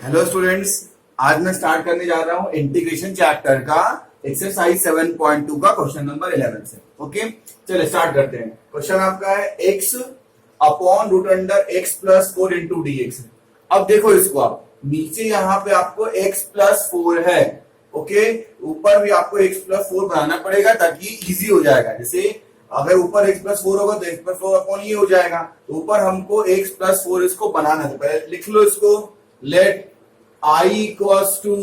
Hello students. आज मैं start करने जा रहा हूं इंटीग्रेशन चैप्टर का एक्सरसाइज 7.2 का क्वेश्चन नंबर 11 से। ओके, चलिए स्टार्ट करते हैं। क्वेश्चन आपका है x upon root under x plus 4 into d x. अब देखो इसको, आप नीचे यहाँ पे आपको x प्लस 4 है। ओके, ऊपर भी आपको x प्लस 4 बनाना पड़ेगा ताकि इजी हो जाएगा। जैसे अगर ऊपर x प्लस 4 होगा तो x प्लस 4 अपॉन ये हो जाएगा। तो ऊपर हमको x प्लस 4 इसको बनाना है। पहले लिख लो इसको, let I equals to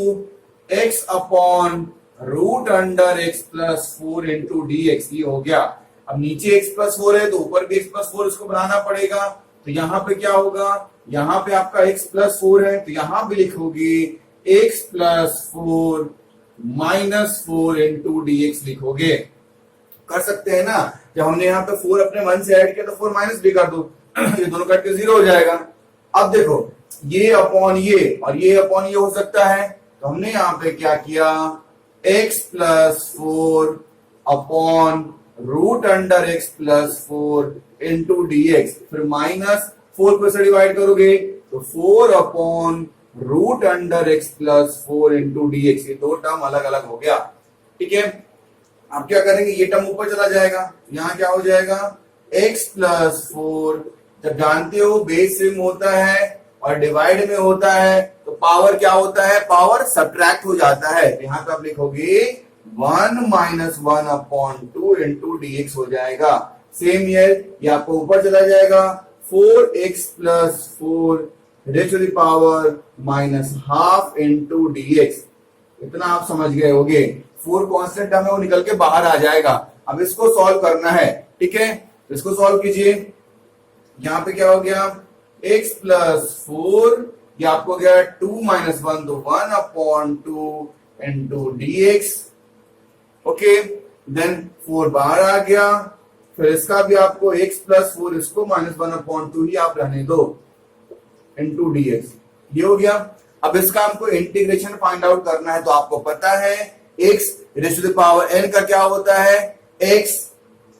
x upon root under x plus 4 into d x. ये हो गया। अब नीचे x प्लस 4 है तो ऊपर भी x प्लस 4 इसको बनाना पड़ेगा। तो यहाँ पे क्या होगा, यहाँ पे आपका x प्लस 4 है तो यहाँ भी लिखोगे x plus 4 minus 4 into d x लिखोगे। कर सकते हैं ना, जब हमने यहाँ पे 4 अपने मन से ऐड किया तो 4 माइनस भी कर दो ये दोनों कट के 0 हो जाएगा। अब देखो, ये अपॉन ये और ये अपॉन ये हो सकता है, तो हमने यहां पे क्या किया, x plus 4 upon root under x plus 4 into d x. फिर माइनस 4 को से डिवाइड करोगे तो 4 upon root under x plus 4 into d x. ये दो टर्म अलग अलग हो गया। ठीक है, अब क्या करेंगे, ये टर्म ऊपर चला जाएगा, यहां क्या हो जाएगा x प्लस 4। जब जानते हो बेस सेम होता है और डिवाइड में होता है तो पावर क्या होता है, पावर सब्ट्रैक्ट हो जाता है। यहाँ पे आप लिखोगे 1 minus 1 upon 2 into d x हो जाएगा। सेम ये आपको ऊपर चला जाएगा, 4x plus 4 raise to the power minus half into d x. इतना आप समझ गए होगे। 4 कांस्टेंट टर्म है वो निकल के बाहर आ जाएगा। अब इसको सॉल्व करना है। ठीक है, इसको सॉल्व कीजिए। यहां पे क्या हो गया, x प्लस 4, ये आपको गया 2 माइनस 1 तो 1 upon 2 into d x. Okay, then 4 बाहर आ गया। फिर इसका भी आपको x प्लस 4, इसको माइनस 1 अपॉन 2 ही आप रहने दो इंटू डी एक्स। ये हो गया। अब इसका हमको इंटीग्रेशन फाइंड आउट करना है। तो आपको पता है x raise to the power n का क्या होता है, x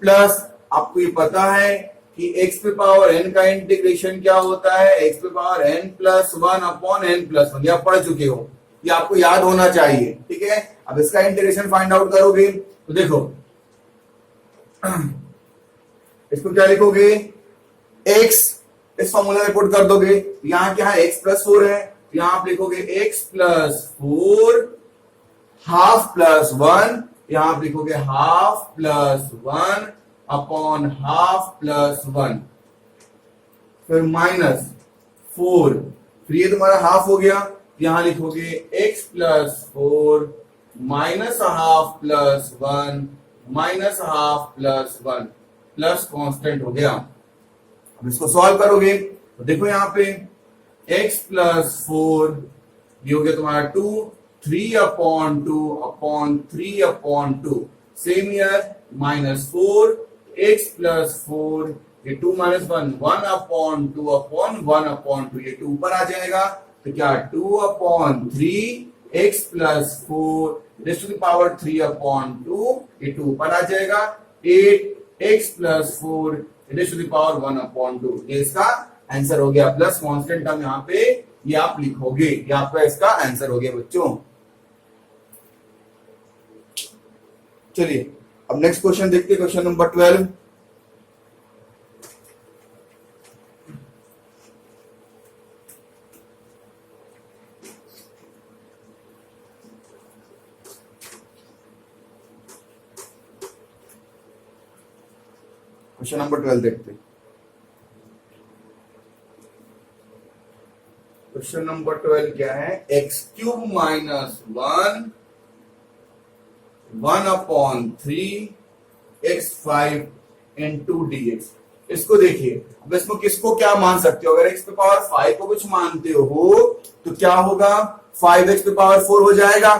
प्लस, आपको ये पता है कि x पे पावर n का इंटीग्रेशन क्या होता है, x पे power n plus 1 upon n plus 1। ये आप पढ़ चुके हो, ये आपको याद होना चाहिए। ठीक है, अब इसका इंटीग्रेशन फाइंड आउट करोगे तो देखो इसको क्या लिखोगे, x इस फॉर्मूला में पुट कर दोगे। यहां क्या है, x प्लस 4 है, यहां आप लिखोगे x प्लस 4 हाफ प्लस 1, यहां आप लिखोगे half plus 1 upon half plus 1, फिर माइनस 4, फिर ये तुम्हारा हाफ हो गया। यहां लिखोगे x plus 4 minus half plus 1 minus half plus 1 plus constant हो गया। अब इसको सॉल्व करोगे तो देखो यहां पे x प्लस 4, ये हो गया तुम्हारा 2, 3 upon 2 upon 3 upon 2। Same year minus 4, x plus 4, ये 2 माइनस 1, 1 अपॉन 2 अपॉन 1 अपॉन 2, ये 2 ऊपर आ जाएगा। तो क्या 2 upon 3 x plus 4 raise to the power 3 upon 2, ये 2 ऊपर आ जाएगा। 8 x plus 4 raise to the power 1 upon 2, ये इसका आंसर हो गया। प्लस कांस्टेंट टर्म यहाँ पे ये आप लिखोगे, ये आपका इसका आंसर हो गया बच्चों। चलिए अब नेक्स्ट क्वेश्चन देखते हैं, क्वेश्चन नंबर 12। क्वेश्चन नंबर 12 देखते हैं। क्वेश्चन नंबर 12 क्या है, x cube minus 1 upon 3 x 5 into d x. इसको देखिए, अब इसमें किसको क्या मान सकते हो, अगर x पे पावर 5 को कुछ मानते हो तो क्या होगा, 5x पे पावर 4 हो जाएगा।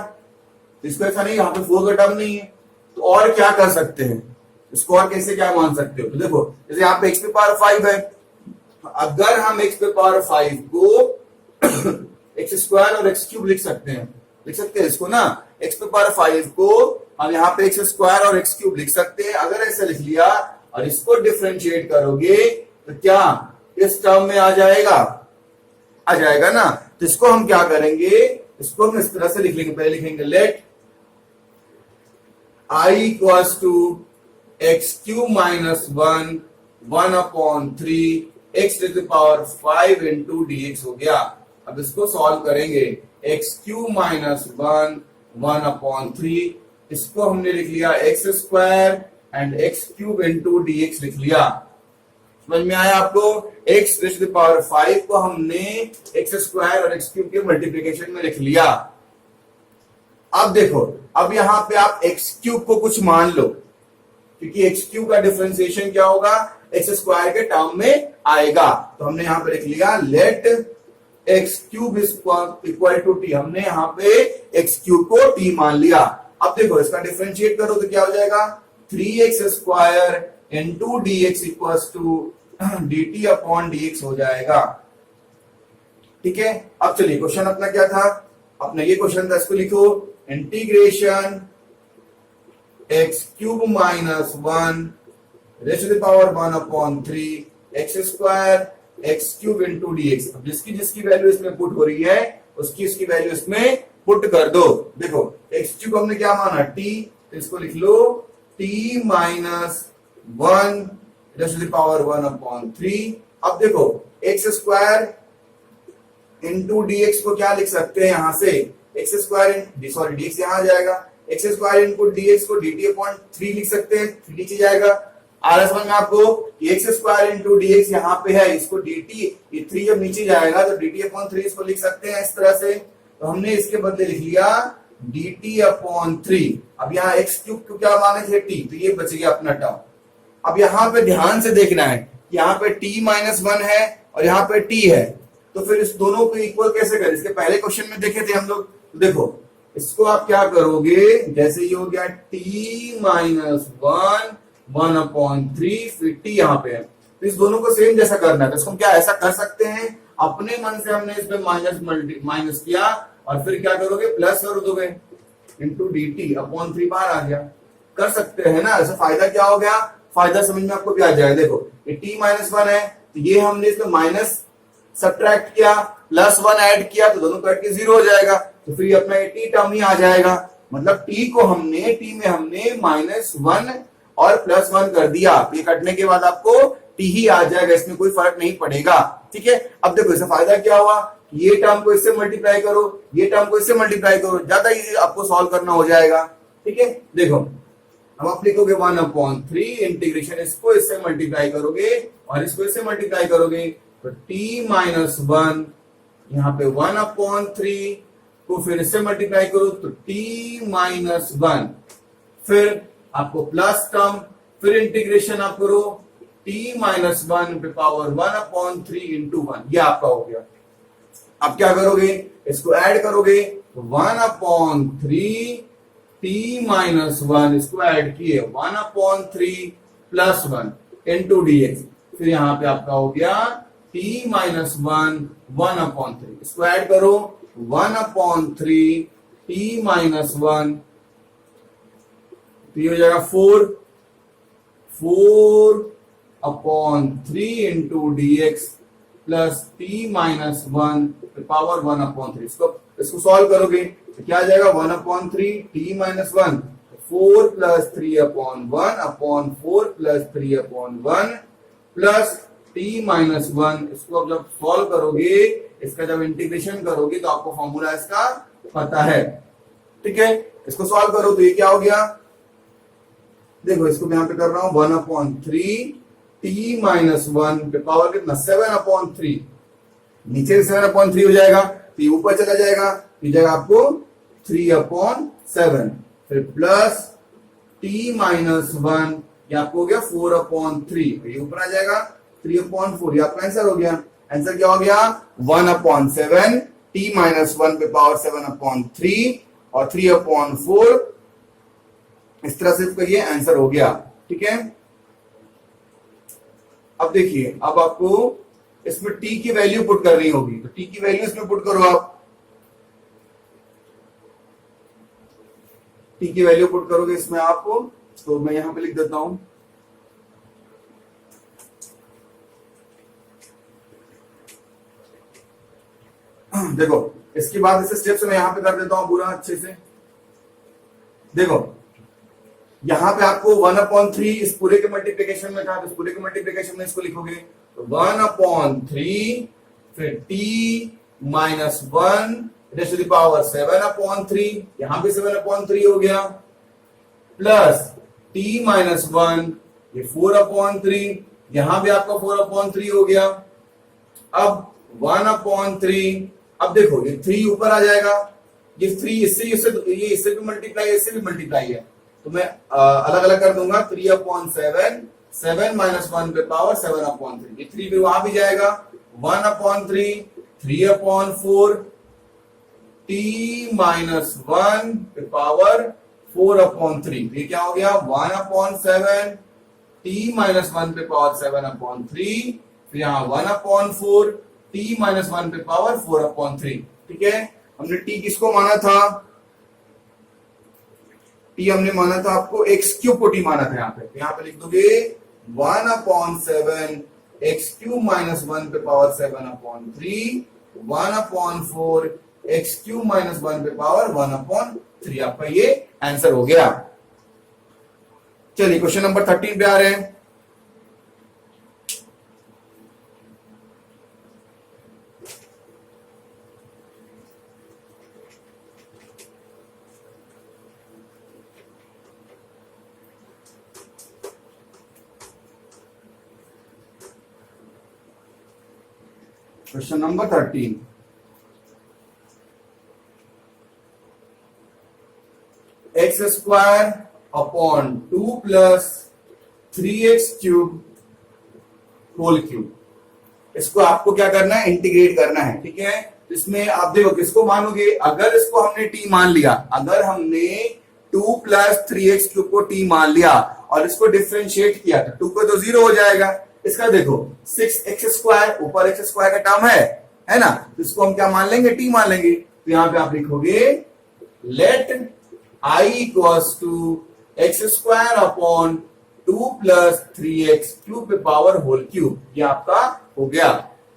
इसको ऐसा नहीं, यहाँ पे 4 का टर्म नहीं है, तो और क्या कर सकते हैं, इसको और कैसे क्या मान सकते हो। तो देखो, जैसे यहाँ पे x पे पावर 5 है, अगर हम x पे पावर 5 को एक्स स्क्वायर और एक्स क्यूब लिख सकते हैं, लिख सकते हैं इसको ना, x पे पावर 5 को हम यहाँ पे एक्स स्क्वायर और एक्स क्यूब लिख सकते हैं। अगर ऐसा लिख लिया और इसको डिफरेंशिएट करोगे तो क्या इस टर्म में आ जाएगा, आ जाएगा ना। तो इसको हम क्या करेंगे, इसको हम इस तरह से लिख लेंगे। पहले लिखेंगे let I equals to x cube minus one 1/3 x to the power 5 into d x हो गया। अब इसको सॉल्व करेंगे, एक्स क्यू माइनस 1/3, इसको हमने लिख लिया x square and x cube into d x लिख लिया। समझ में आया आपको? एक्स टू द पावर 5 को हमने एक्स स्क्वायर और एक्स क्यूब के मल्टीप्लीकेशन में लिख लिया। अब देखो, अब यहां पे आप एक्स क्यूब को कुछ मान लो, क्योंकि एक्स क्यूब का डिफरेंशिएशन क्या होगा, एक्स स्क्वायर के टर्म में आएगा। तो हमने यहां पे लिख लिया let x cube equal to t. हमने यहां पे एक्स क्यूब को टी मान लिया। अब देखो इसका डिफरेंशिएट करो तो क्या हो जाएगा, 3x square into d x equal to d t upon d x हो जाएगा। ठीक है, अब चलिए क्वेश्चन अपना क्या था, अपना ये क्वेश्चन था, इसको लिखो integration x cube minus 1 raise to the power 1/3 x square x cube into d x. अब जिसकी जिसकी वैल्यू इसमें पुट हो रही है उसकी इसकी वैल्यू इसमें पुट कर दो। देखो एक्स क्यूब हमने क्या माना, टी, तो इसको लिख लो t minus 1 raise to the power 1/3। अब देखो x square into d x को क्या लिख सकते हैं, यहां से x square sorry d x यहां आ जाएगा, x square into d x को डी टी अपॉन 3 लिख सकते हैं, नीचे जाएगा। आ रहा समझ में आपको, x square into d x यहाँ पे है, इसको डी टी, ये 3 जब नीचे जाएगा तो डी टी अपॉन 3 इसको लिख सकते हैं इस तरह से। तो हमने इसके बदले लिख लिया डी टी अपॉन 3। अब यहाँ एक्स क्यूब को क्या माने थे, टी, तो ये बच गया अपना टर्म। अब यहाँ पे ध्यान से देखना है, यहाँ पे t माइनस 1 है और यहाँ पे t है, तो फिर इस दोनों को इक्वल कैसे करें, इसके पहले क्वेश्चन में देखे थे हम लोग। तो देखो इसको आप क्या करोगे, जैसे ये हो गया t माइनस 1/3 फिर t यहाँ पे है, तो इस दोनों को सेम जैसा करना है। तो इसको हम क्या ऐसा कर सकते हैं, अपने मन से हमने इसमें माइनस किया और फिर क्या करोगे प्लस कर दोगे इंटू डी टी अपॉन 3 बाहर आ गया, कर सकते हैं ना। ऐसा फायदा क्या हो गया, फायदा समझ में आपको क्या आ जाएगा। देखो ये t माइनस 1 है, तो ये हमने इसमें माइनस सब्ट्रैक्ट किया, प्लस 1 ऐड किया, तो दोनों कट के 0 हो जाएगा, तो फिर अपना ये t टर्म ही आ जाएगा। मतलब t को हमने t में हमने -1 और +1 कर दिया, ये कटने के बाद आपको t ही आ जाएगा, इसमें कोई फर्क नहीं पड़ेगा। ठीक है, अब देखो इससे फायदा क्या हुआ, ये टर्म को इससे मल्टीप्लाई करो, ये टर्म को इससे मल्टीप्लाई करो, ज्यादा इजी आपको सॉल्व करना हो जाएगा। ठीक है, देखो अब आप लिखोगे 1/3 इंटीग्रेशन, इसको इससे मल्टीप्लाई करोगे और इसको इससे मल्टीप्लाई करोगे, तो t माइनस 1 यहाँ पे 1/3 को फिर इससे मल्टीप्लाई करो तो t माइनस 1, फिर आपको प्लस टर्म, फिर इंटीग्रेशन आप करो t माइनस 1 पे पावर 1/3 इंटू 1, ये आपका हो गया। अब क्या करोगे, इसको ऐड करोगे, 1/3 t माइनस 1, इसको ऐड किए 1/3 प्लस 1 इंटू डी एक्स, फिर यहां पे आपका हो गया t माइनस 1/3, इसको ऐड करो 1/3 t माइनस 1, तो ये हो जाएगा 4/3 into d x plus t minus 1 power 1/3। इसको सॉल्व करोगे तो क्या आ जाएगा, 1/3 t minus 1, 4 plus 3/1 4 plus 3/1 plus t minus 1। इसको जब सॉल्व करोगे, इसका जब इंटीग्रेशन करोगे तो आपको फॉर्मूला इसका पता है। ठीक है, इसको सॉल्व करो तो ये क्या हो गया, देखो इसको मैं यहां पे कर रहा हूं 1/3 t माइनस 1 पे पावर कितना 7/3, नीचे 7/3 हो जाएगा, तो ये ऊपर चला जाएगा, ये जाएगा आपको 3/7, फिर प्लस t माइनस 1, ये आपको हो गया 4/3, ये ऊपर आ जाएगा 3/4, ये आपका आंसर हो गया। आंसर क्या हो गया, 1/7 t माइनस 1 पे पावर 7/3 और 3/4, इस तरह से ये आंसर हो गया। ठीक है, अब देखिए, अब आपको इसमें t की वैल्यू पुट करनी होगी, तो t की वैल्यू इसमें पुट करो आप, t की वैल्यू पुट करोगे इसमें आपको, तो मैं यहां पे लिख देता हूं देखो इसके बाद इसे स्टेप्स मैं यहां पे कर देता हूं पूरा अच्छे से। देखो यहां पे आपको 1/3 इस पूरे के मल्टीप्लिकेशन में था, तो इस पूरे के मल्टीप्लिकेशन में इसको लिखोगे तो 1/3 फिर t minus 1 raise to the power 7/3, यहां पे 7/3 हो गया, प्लस t माइनस 1 ये 4/3, यहां भी आपका 4/3 हो गया। अब 1/3, अब देखो ये 3 ऊपर आ जाएगा, ये 3 इससे भी मल्टीप्लाई, इससे भी मल्टीप्लाई है, तो मैं अलग अलग कर दूंगा। 3/7, 7 माइनस 1 पे पावर 7/3, ये 3 भी वहां भी जाएगा। 1/3, 3/4, t माइनस 1 पे पावर 4/3, ये क्या हो गया 1/7, t माइनस 1 पे पावर 7/3, फिर यहाँ 1/4, t माइनस 1 पे पावर 4/3। ठीक है, हमने t किसको माना था, t हमने माना था आपको x³ को t माना था यहाँ पे, तो यहाँ पे लिख दोगे 1/7 x³ माइनस 1 पे पावर 7/3, 1/4 x³ माइनस 1 पे पावर 1/3, आपका ये आंसर हो गया। चलिए क्वेश्चन नंबर 13 पे आ रहे हैं। Question number 13, x square upon 2 plus 3x³ whole cube, इसको आपको क्या करना है, इंटीग्रेट करना है। ठीक है, इसमें आप देखो किसको मानोगे, अगर इसको हमने t मान लिया, अगर हमने 2 प्लस 3x³ को t मान लिया और इसको डिफरेंशिएट किया तो 2 को तो 0 हो जाएगा। इसका देखो 6x², ऊपर x² का टर्म है ना, तो इसको हम क्या मान लेंगे, t मान लेंगे। तो यहां पे आप लिखोगे let I equals to x² upon 2 plus 3x³ पे पावर होल क्यूब, ये आपका हो गया।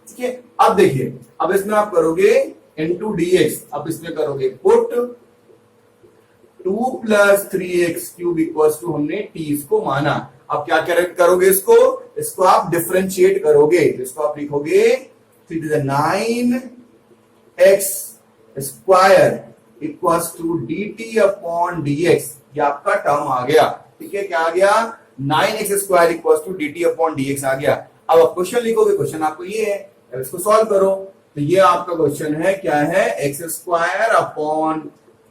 ठीक है, अब देखिए, अब इसमें आप करोगे इनटू dx, अब इसमें करोगे put 2 plus 3x³ equals to हमने t इसको माना। अब क्या करोगे, इसको आप डिफरेंशिएट करोगे, तो इसको आप लिखोगे 9x² equals to dt upon dx, ये आपका टर्म आ गया। ठीक है, क्या आ गया, 9x² equals to dt upon dx आ गया। अब आप क्वेश्चन लिखोगे, क्वेश्चन आपको ये है, अब इसको सॉल्व करो, तो ये आपका क्वेश्चन है, क्या है, x² upon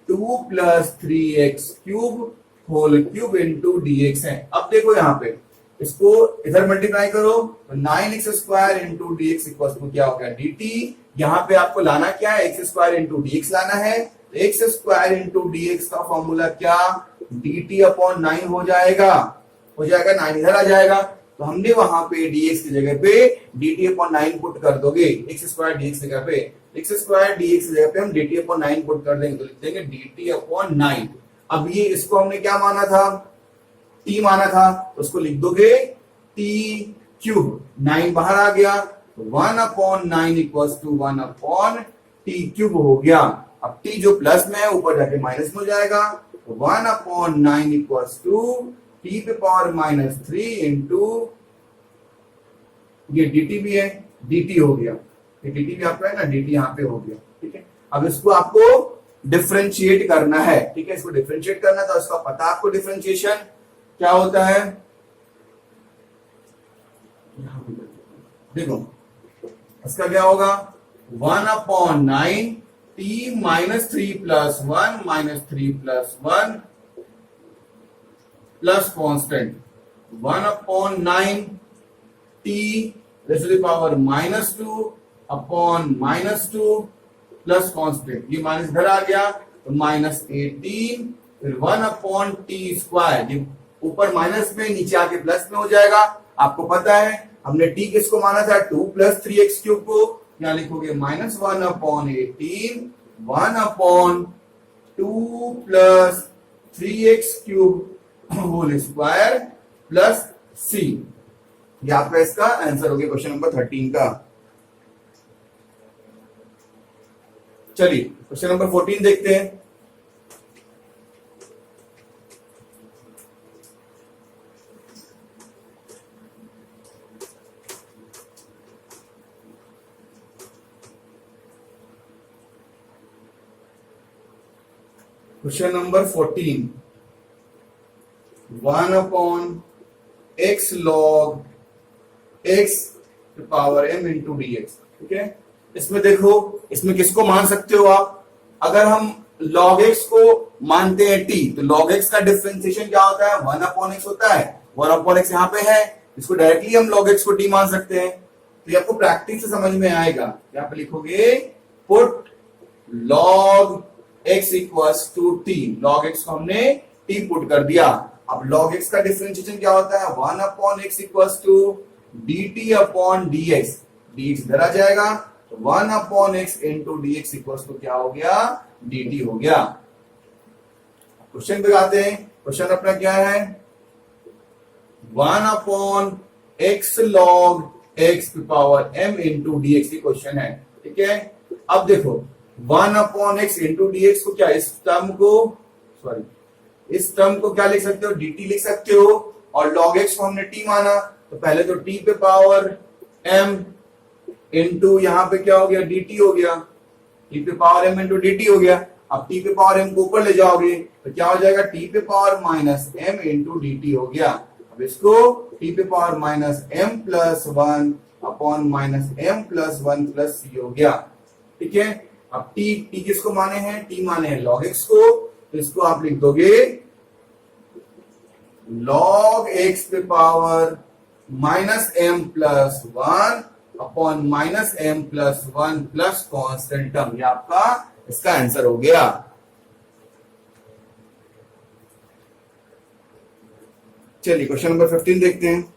2 plus 3x³ whole cube into dx है। अब देखो यहाँ पे इसको इधर मल्टीप्लाई करो, तो 9x² into dx equals to क्या हो गया, dt। यहाँ पे आपको लाना क्या है, x² इंटू dx लाना है, x² इंटू dx का फॉर्मूला क्या, dt अपॉन 9 हो जाएगा, 9 इधर आ जाएगा, तो हमने वहां पे dx की जगह पे dt अपॉन 9 पुट कर दोगे, x² dx की जगह पे, x² dx की जगह पे हम dt अपॉन 9 पुट कर देंगे, तो लिख देंगे dt अपॉन 9। अब ये इसको हमने क्या माना था, t माना था, तो उसको लिख दोगे t³, 9 बाहर आ गया, 1/9 इक्वल्स टू 1/t³ हो गया। अब t जो प्लस में है ऊपर जाके माइनस में हो जाएगा, 1/9 इक्वल्स टू t पे पावर -3 इंटू ये dt भी है, dt हो गया, ये dt भी आपका है ना, dt यहाँ पे हो गया। ठीक है, अब इसको आपको डिफरेंशिएट करना है। ठीक है, इसको डिफरेंशिएट करना, तो इसका पता आपको डिफरेंशिएशन क्या होता है, देखो इसका क्या होगा, 1/9 t -3 plus 1 -3 plus 1 plus constant 1/9 t raise to the power -2 upon -2 plus constant, ये माइनस इधर आ गया तो -18, फिर 1/t², ये ऊपर माइनस में नीचे आके प्लस में हो जाएगा। आपको पता है हमने t किसको माना था, 2 प्लस 3x³ को, यहां लिखोगे -1/18, 1/2 plus 3x³ whole square plus c, ये आपका इसका आंसर हो गया क्वेश्चन नंबर 13 का। चलिए क्वेश्चन नंबर 14 देखते हैं। Question number 14, 1 upon x log x power m into d x. ठीक है, इसमें देखो, इसमें किसको मान सकते हो आप? अगर हम log x को मानते हैं t, तो log x का डिफरेंशिएशन क्या होता है? 1 अपॉन x होता है। 1 अपॉन x यहाँ पे है, इसको डायरेक्टली हम log x को t मान सकते हैं। तो ये आपको प्रैक्टिस से समझ में आएगा। यहाँ पे लिखोगे put log x equals to t। log x को हमने t पुट कर दिया। अब log x का डिफरेंशिएशन क्या होता है? 1 अपॉन x equals to dt upon dx। dx इधर आ जाएगा, तो 1 अपॉन x into dx equals to क्या हो गया? dt हो गया। क्वेश्चन पे आते हैं। क्वेश्चन अपना क्या है? 1 अपॉन x log x power m into dx की क्वेश्चन है। ठीक है, अब देखो 1 upon x into d x को क्या, इस टर्म को क्या लिख सकते हो? dt लिख सकते हो। और log x को हमने t माना, तो पहले तो t पे पावर m इंटू यहाँ पे क्या हो गया? dt हो गया। t पे पावर m इंटू dt हो गया। अब t पे पावर m को ऊपर ले जाओगे तो क्या हो जाएगा? t पे power minus m into dt हो गया। अब इसको t पे power minus m plus 1 upon minus m plus 1 plus c हो गया। ठीक है, अब t किसको माने हैं? t माने हैं log x को, तो इसको आप लिख दोगे log x पे power minus m plus 1 upon minus m plus 1 plus constant term. ये आपका इसका आंसर हो गया। चलिए क्वेश्चन नंबर 15 देखते हैं।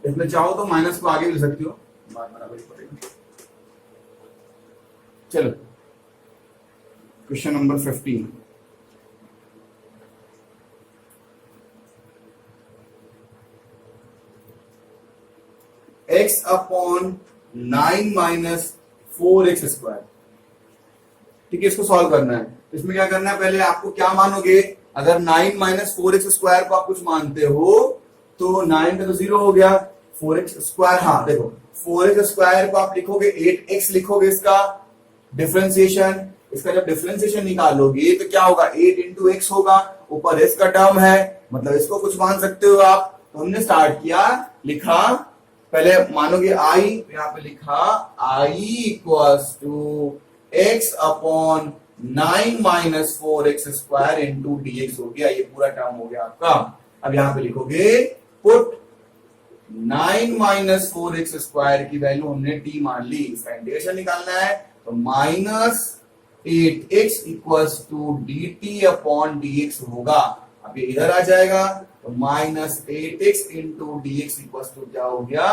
इसमें चाहो तो माइनस को आगे भी ले सकती हो, बात बराबर ही पड़ेगी। चलो question number 15, x upon 9 minus 4x square. ठीक है, इसको सॉल्व करना है। इसमें क्या करना है? पहले आपको क्या मानोगे? अगर 9 माइनस 4x स्क्वायर को आप कुछ मानते हो तो 9 का तो 0 हो गया, 4x स्क्वायर, हाँ देखो 4x स्क्वायर को आप लिखोगे 8x लिखोगे इसका डिफरेंशिएशन। इसका जब डिफरेंशिएशन निकालोगे तो क्या होगा? 8 इंटू एक्स होगा, ऊपर s का टर्म है, मतलब इसको कुछ मान सकते हो आप। तो हमने स्टार्ट किया, लिखा, पहले मानोगे i, यहाँ पे लिखा i equals to x upon 9 minus 4x square into dx हो गया। ये पूरा टर्म हो गया आपका। अब यहाँ पे लिखोगे पुट 9 माइनस 4x स्क्वायर की वैल्यू हमने t मान ली, इसका इंटीग्रेशन निकालना है, तो minus 8x equals to dt upon dx होगा। अब ये इधर आ जाएगा, तो minus 8x into dx equals to क्या हो गया?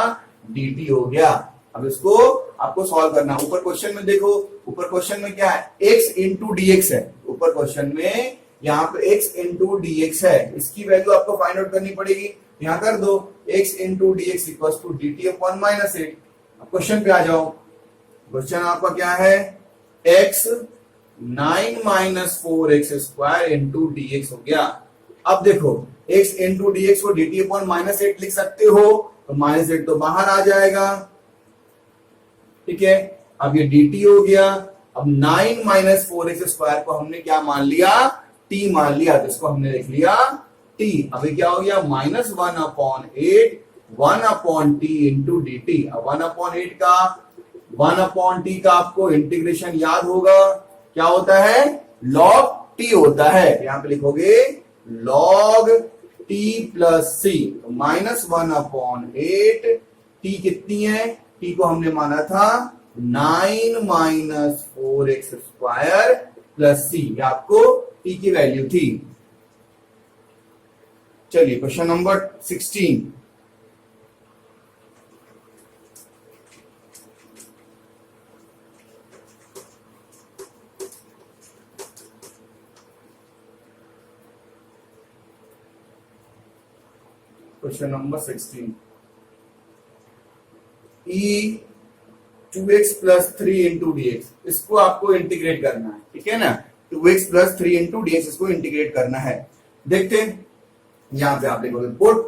dt हो गया। अब इसको आपको सॉल्व करना है। ऊपर क्वेश्चन में देखो, ऊपर क्वेश्चन में क्या है? x इंटू dx है। ऊपर क्वेश्चन में यहाँ पे x इंटू dx है, इसकी वैल्यू आपको फाइंड आउट करनी पड़ेगी। यहाँ कर दो x into dx equals to dt upon minus 8। अब क्वेश्चन पे आ जाओ। क्वेश्चन आपका क्या है? x 9 minus 4x square into dx हो गया। अब देखो x इंटू dx को dt अपॉन माइनस 8 लिख सकते हो, तो माइनस 8 तो बाहर आ जाएगा। ठीक है, अब ये dt हो गया। अब 9 माइनस 4x स्क्वायर को हमने क्या मान लिया? t मान लिया, तो इसको हमने लिख लिया t। अभी क्या हो गया? Minus 1 upon 8 1 upon t into D T. अब 1 अपॉन 8 का 1 अपॉन टी का आपको इंटीग्रेशन याद होगा, क्या होता है? log t होता है। यहां पे लिखोगे log t प्लस सी, माइनस 1 अपॉन 8, t कितनी है? t को हमने माना था 9 माइनस 4x स्क्वायर प्लस सी, ये आपको t की वैल्यू थी। चलिए क्वेश्चन नंबर 16, क्वेश्चन नंबर 16, ई 2x प्लस 3 इंटू डीएक्स, इसको आपको इंटीग्रेट करना है, ठीक है ना। 2x प्लस 3 इंटू डीएक्स इसको इंटीग्रेट करना है। देखते हैं, यहां पे आप लिखोगे पुट,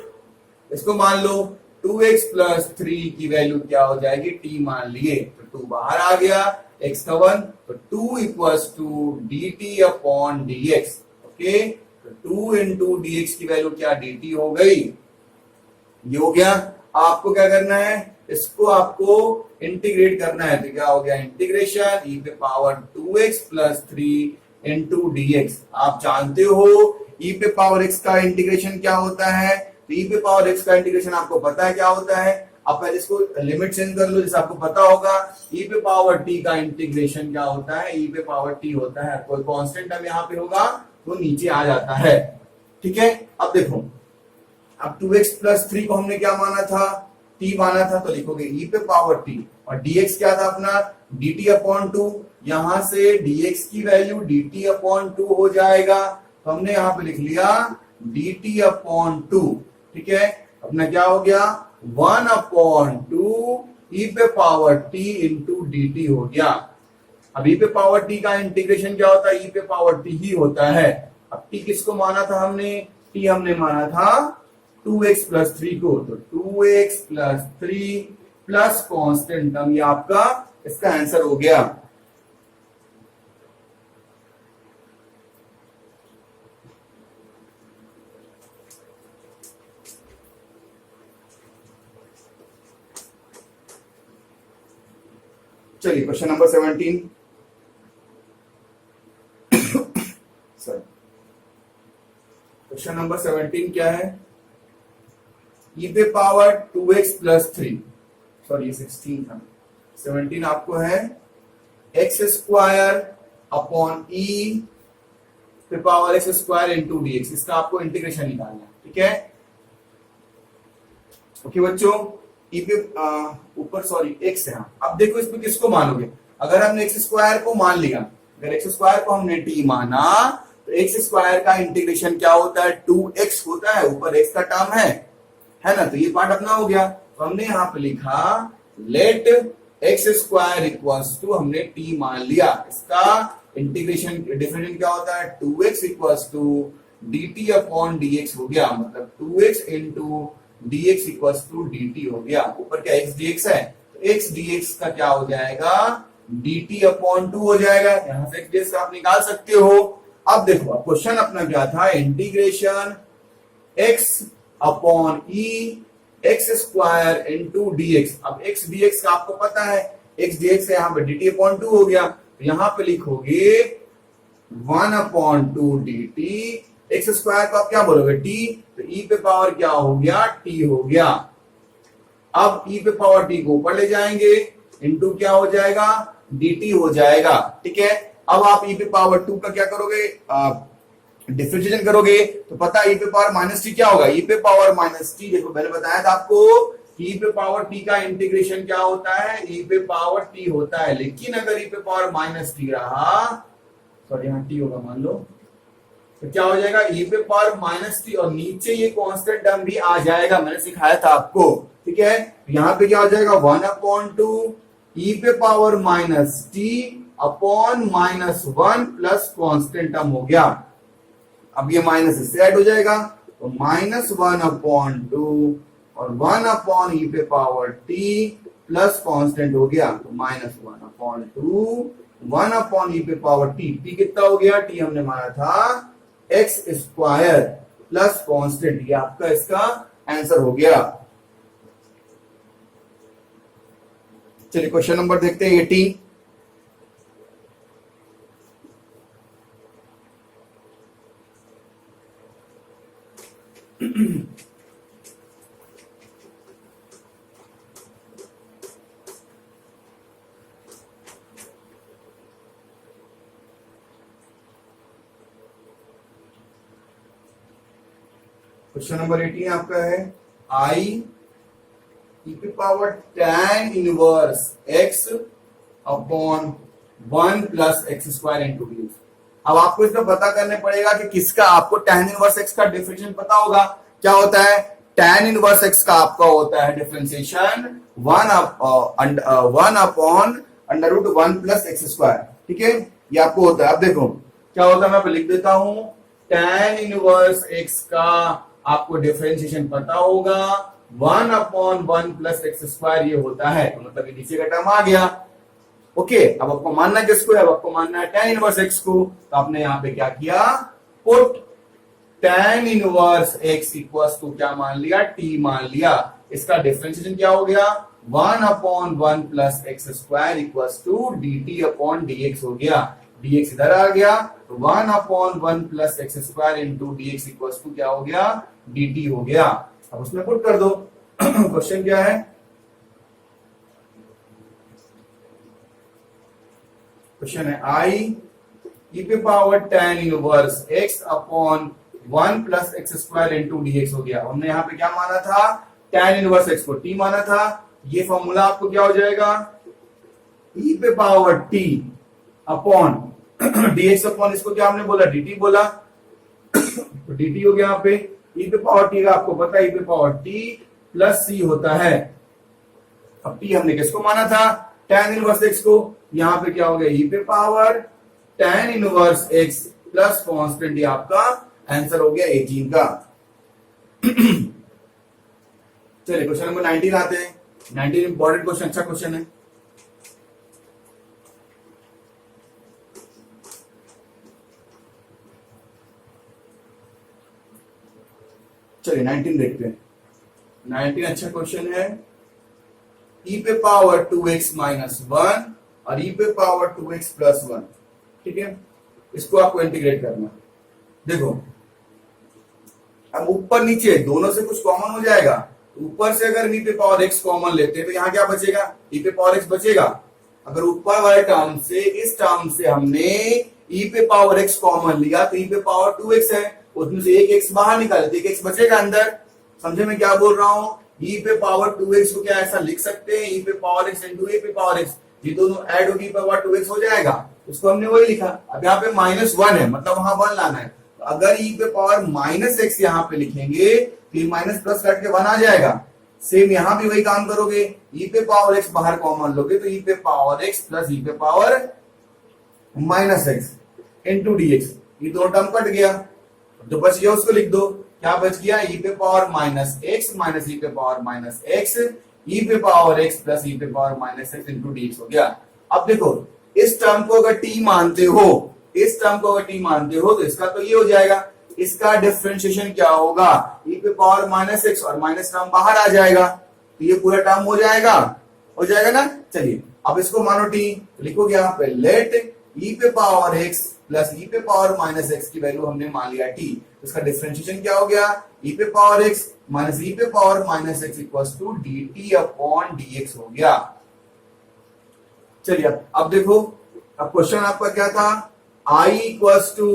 इसको मान लो 2x प्लस 3 की वैल्यू क्या हो जाएगी, t मान लिए, तो 2 बाहर आ गया, x का 1, तो 2 equals to dt upon dx। Okay, तो 2 इंटू dx की वैल्यू क्या dt हो गई, ये हो गया। आपको क्या करना है, इसको आपको इंटीग्रेट करना है, तो क्या हो गया इंटीग्रेशन e पे power 2x plus 3 into dx। आप जानते हो e पे पावर x का इंटीग्रेशन क्या होता है, तो e पे पावर x का इंटीग्रेशन आपको पता है क्या होता है। आप पहले इसको लिमिट चेंज कर लो, जैसे आपको पता होगा e पे पावर t का इंटीग्रेशन क्या होता है, e पे पावर t होता है, कोई कांस्टेंट टर्म यहाँ पे होगा तो नीचे आ जाता है, ठीक है। अब देखो, अब 2x प्लस 3 को हमने क्या माना था, t माना था, तो लिखोगे e पे पावर t, और dx क्या था अपना dt अपॉन 2, यहां से dx की वैल्यू dt अपॉन 2 हो जाएगा, तो हमने यहां पे लिख लिया dt अपॉन 2, ठीक है। अपना क्या हो गया 1 अपॉन 2 e पे पावर t इंटू dt हो गया। अब e पे पावर t का इंटीग्रेशन क्या होता है, e पे पावर t ही होता है। अब t किसको माना था हमने, t हमने माना था 2x प्लस 3 को, तो 2x plus 3 plus constant term, ये आपका इसका आंसर हो गया। चलिए question number 17, sorry question number 17 क्या है, e पे पावर 2x प्लस 3, सॉरी 16 था, 17 आपको है x स्क्वायर अपॉन e पे power x square into dx, इसका आपको इंटीग्रेशन निकालना है, ठीक है। ओके बच्चों, e पे ऊपर सॉरी x है, अब देखो इसमें किसको मानोगे, अगर हमने x स्क्वायर को मान लिया, अगर x स्क्वायर को हमने t माना, तो x स्क्वायर का इंटीग्रेशन क्या होता है 2x होता है, ऊपर x का टर्म है ना, तो ये पार्ट अपना हो गया। तो हमने यहाँ पे लिखा let x square equals to, हमने t मान लिया, इसका इंटीग्रेशन डिफरेंशियल क्या होता है 2x equals to dt upon dx हो गया, मतलब 2x into dx equals to dt हो गया। ऊपर क्या x dx है, तो x dx का क्या हो जाएगा dt अपॉन 2 हो जाएगा, यहां से x dx आप निकाल सकते हो। अब देखो क्वेश्चन अपना क्या था, integration x upon e x square into dx। अब x dx का आपको पता है, x dx है, यहाँ पे dt अपॉन 2 हो गया, तो यहाँ पे लिखोगे 1 अपॉन 2 dt, एक्स स्क्वायर को आप क्या बोलोगे t, तो e पे पावर क्या हो गया t हो गया। अब e पे पावर t को ऊपर ले जाएंगे, इंटू क्या हो जाएगा dt हो जाएगा, ठीक है। अब आप e पे पावर 2 का क्या करोगे, डिफरेंशिएशन करोगे, तो पता है e पे पावर माइनस टी क्या होगा, e पे पावर माइनस टी, देखो मैंने बताया था आपको e पे पावर t का इंटीग्रेशन क्या होता है, e पे पावर t होता है, लेकिन अगर e पे पावर माइनस टी रहा, सॉरी यहाँ t होगा मान लो, तो क्या हो जाएगा e पे पावर माइनस टी, और नीचे ये कांस्टेंट टर्म भी आ जाएगा, मैंने सिखाया था आपको, ठीक है। यहाँ पे क्या हो जाएगा 1 अपॉन 2 e पे power minus T upon minus 1 plus constant term हो गया। अब ये माइनस इससे ऐड हो जाएगा, तो माइनस 1 अपॉन 2 और 1 अपॉन ई पे पावर टी प्लस कांस्टेंट हो गया, तो माइनस 1 अपॉन 2 1 अपॉन ई पे पावर टी, टी कितना हो गया, टी हमने माना था एक्स स्क्वायर प्लस कांस्टेंट, ये आपका इसका आंसर हो गया। चलिए क्वेश्चन नंबर देखते हैं 18, क्वेश्चन नंबर 18 आपका है आई ई पे power tan inverse x upon 1 plus x square into D. अब आपको इसका पता करने पड़ेगा कि किसका, आपको tan इनवर्स x का डिफरेंशियल पता होगा, क्या होता है tan इनवर्स x का आपका होता है differentiation 1 upon under root 1 plus x square. ठीक है, ये आपको होता है। अब देखो क्या होता है, मैं लिख देता हूं, tan इनवर्स x का आपको डिफरेंशिएशन पता होगा 1 अपॉन 1 प्लस एक्स स्क्वायर ये होता है, तो मतलब ये नीचे का टर्म आ गया। ओके, अब आपको मानना है किसको है, अब आपको मानना है tan इनवर्स x को। तो आपने यहां पे क्या किया, put tan inverse x equals to क्या मान लिया, t मान लिया। इसका डिफरेंशिएशन क्या हो गया, 1 upon 1 plus x square equals to dt upon dx हो गया। dx इधर आ गया, तो 1 upon 1 plus x square into dx equals to क्या हो गया, dt हो गया। अब उसमें पुट कर दो। क्वेश्चन क्या है, क्वेश्चन है आई e पे power tan inverse x upon 1 plus x square into dx हो गया। हमने यहाँ पे क्या माना था, tan इनवर्स x को t माना था। ये फॉर्मूला आपको क्या हो जाएगा, e पे power t upon dx upon इसको क्या हमने बोला, dt बोला, तो dt हो गया यहाँ पे। e पे पावर t का आपको पता है e पे पावर t प्लस c होता है। अब t हमने किसको माना था, tan इनवर्स x को। यहाँ पे क्या हो गया, e पे power tan inverse x plus constant, ये आपका आंसर हो गया 18 का। चलिए क्वेश्चन नंबर 19 आते हैं। 19 इंपॉर्टेंट क्वेश्चन, अच्छा क्वेश्चन है। चलिए 19 देखते हैं। 19 अच्छा क्वेश्चन है, e पे पावर 2x माइनस 1 और e पे पावर 2x प्लस 1। ठीक है, इसको आपको इंटीग्रेट करना। देखो अब ऊपर नीचे दोनों से कुछ कॉमन हो जाएगा। ऊपर से अगर e पे पावर x कॉमन लेते हैं तो यहाँ क्या बचेगा, e पे पावर x बचेगा। अगर ऊपर वाले टर्म से इस टर्म से हमने e पे पावर x कॉमन लिया तो e पे पावर 2x है, उसमें से एक x बाहर निकाले तो एक x बचेगा अंदर। समझे मैं क्या बोल रहा हूँ, e पे पावर 2x को क्या ऐसा लिख सकते हैं, e पे पावर x इंटू e पे पावर x, ये दोनों ऐड होगी e पे पावर 2x हो जाएगा। उसको हमने वही लिखा। अब यहाँ पे -1 है, मतलब वहां 1 लाना है। तो अगर e पे पावर -x यहाँ पे लिखेंगे तो ये माइनस प्लस कट के 1 आ जाएगा। सेम यहाँ भी वही काम करोगे, e पे पावर x बाहर कॉमन लोगे तो e पे पावर x प्लस e पे पावर -x इंटू dx, ये दो टर्म कट गया। जो बच गया उसको लिख दो, क्या बच गया, e पे पावर -x माइनस e पे पावर -x, e पे पावर x प्लस e पे पावर -x इंटू dx हो गया। अब देखो इस टर्म को अगर t मानते हो, इस टर्म को अगर t मानते हो तो इसका तो ये हो जाएगा। इसका डिफरेंशिएशन क्या होगा, e पे पावर -x और माइनस टर्म बाहर आ जाएगा, तो ये पूरा टर्म हो जाएगा ना। चलिए अब इसको मानो t, लिखोगे यहाँ पे लेट e पे पावर x प्लस e पे पावर -x की वैल्यू हमने मान लिया t। इसका डिफरेंशिएशन क्या हो गया, e पे पावर x माइनस e पे power -x equals to dt upon dx हो गया। चलिए अब देखो, अब क्वेश्चन आपका क्या था, I इक्वल्स टू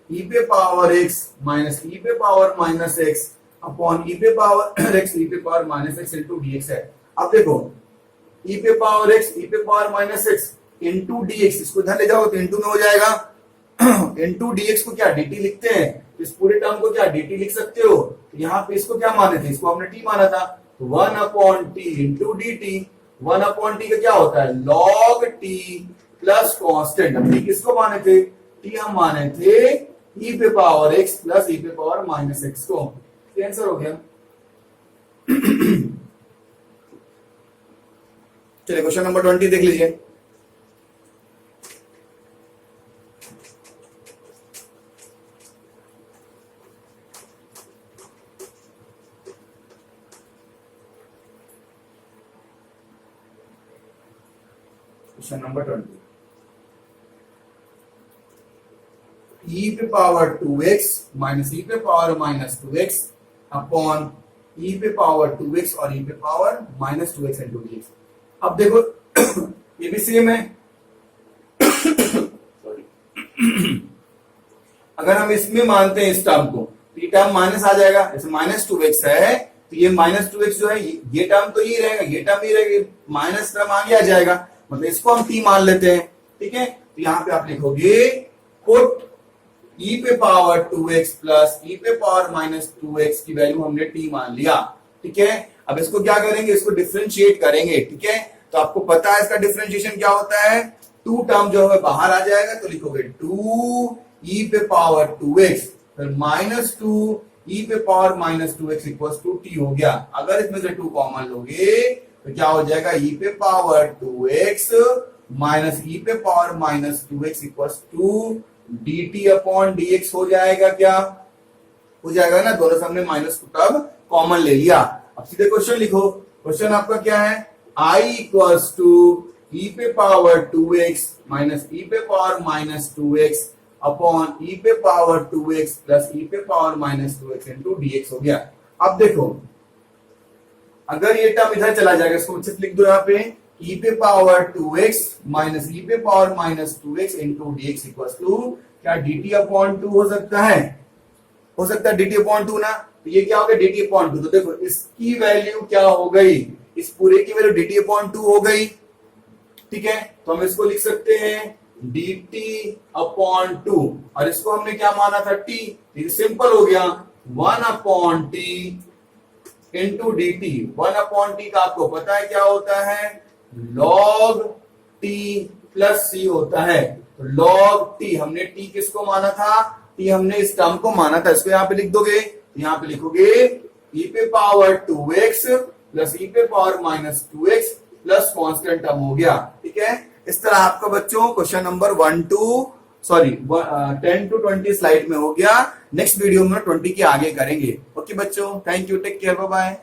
e पे पावर x माइनस e पे पावर -x अपॉन e पे पावर x e पे पावर -x इंटू dx है। अब देखो e पे पावर x e पे पावर -x इंटू dx, इसको इधर ले जाओ तो इंटू में हो जाएगा। इंटू dx को क्या dt लिखते हैं, इस पूरे टर्म को क्या dt लिख सकते हो। तो यहाँ पे इसको क्या माने थे, इसको हमने t माना था, 1 upon t into dt। 1 upon t का क्या होता है, log t प्लस कांस्टेंट। हम t किसको माने थे, t हम माने थे e पे पावर x प्लस e पे पावर -x को। आंसर हो गया। चलिए क्वेश्चन नंबर 20 देख लीजिए। क्वेश्चन नंबर 20, e पे पावर 2x माइनस e पे पावर -2x अपॉन e पे पावर 2x और e पे पावर -2x इंटू dx। अब देखो ये भी सेम है। अगर हम इसमें मानते हैं इस टर्म को, तो ये टर्म माइनस आ जाएगा, जैसे -2x है तो ये -2x जो है ये टर्म तो ये रहेगा, ये टर्म ये रहेगा, माइनस टर्म आगे आ जाएगा, मतलब इसको हम t मान लेते हैं। ठीक है, तो यहाँ पे आप लिखोगे पुट e पे पावर 2x प्लस e पे पावर माइनस 2x की वैल्यू हमने t मान लिया। ठीक है, अब इसको क्या करेंगे, इसको डिफरेंशिएट करेंगे। ठीक है, तो आपको पता है इसका डिफरेंशिएशन क्या होता है, 2 टर्म जो है बाहर आ जाएगा, तो लिखोगे 2 e पे पावर 2x फिर माइनस 2 e पे power minus 2x equal to t हो गया। अगर इसमें से 2 कॉमन लोगे तो क्या हो जाएगा, e पे पावर 2x माइनस e पे power minus 2x equal to dt upon dx हो जाएगा। क्या हो जाएगा ना, दोनों सामने माइनस को तब कॉमन ले लिया। अब सीधे क्वेश्चन लिखो, क्वेश्चन आपका क्या है, i इक्वल्स टू e पे पावर 2x माइनस e पे power minus 2x upon e पे पावर 2x प्लस e पे power minus 2x into dx हो गया। अब देखो, अगर ये टर्म इधर चला जाएगा, इसको सिर्फ लिख दो यहाँ पे, e पे पावर 2x माइनस e पे power minus 2x into dx equals to क्या dt अपॉन 2 हो सकता है, हो सकता है dt अपॉन 2 ना, तो ये क्या हो गया dt अपॉन 2। तो देखो इसकी वैल्यू क्या हो गई, इस पूरे की वैल्यू dt अपॉन 2 हो गई। ठीक है, तो हम इसको लिख सकते हैं dt अपॉन 2 और इसको हमने क्या माना था t, ये सिंपल हो गया 1 upon t into dt। 1 upon t का आपको पता है क्या होता है, log t प्लस c होता है। तो log t हमने t किसको माना था, t हमने इस टर्म को माना था, इसको यहाँ पे लिख दोगे, यहाँ पे लिखोगे e पे पावर 2x प्लस e पे power minus 2x plus constant term हो गया। ठीक है, इस तरह आपका बच्चों क्वेश्चन नंबर 10 to 20 स्लाइड में हो गया। नेक्स्ट वीडियो में 20 के आगे करेंगे। ओके बच्चों, thank you, take care, bye bye.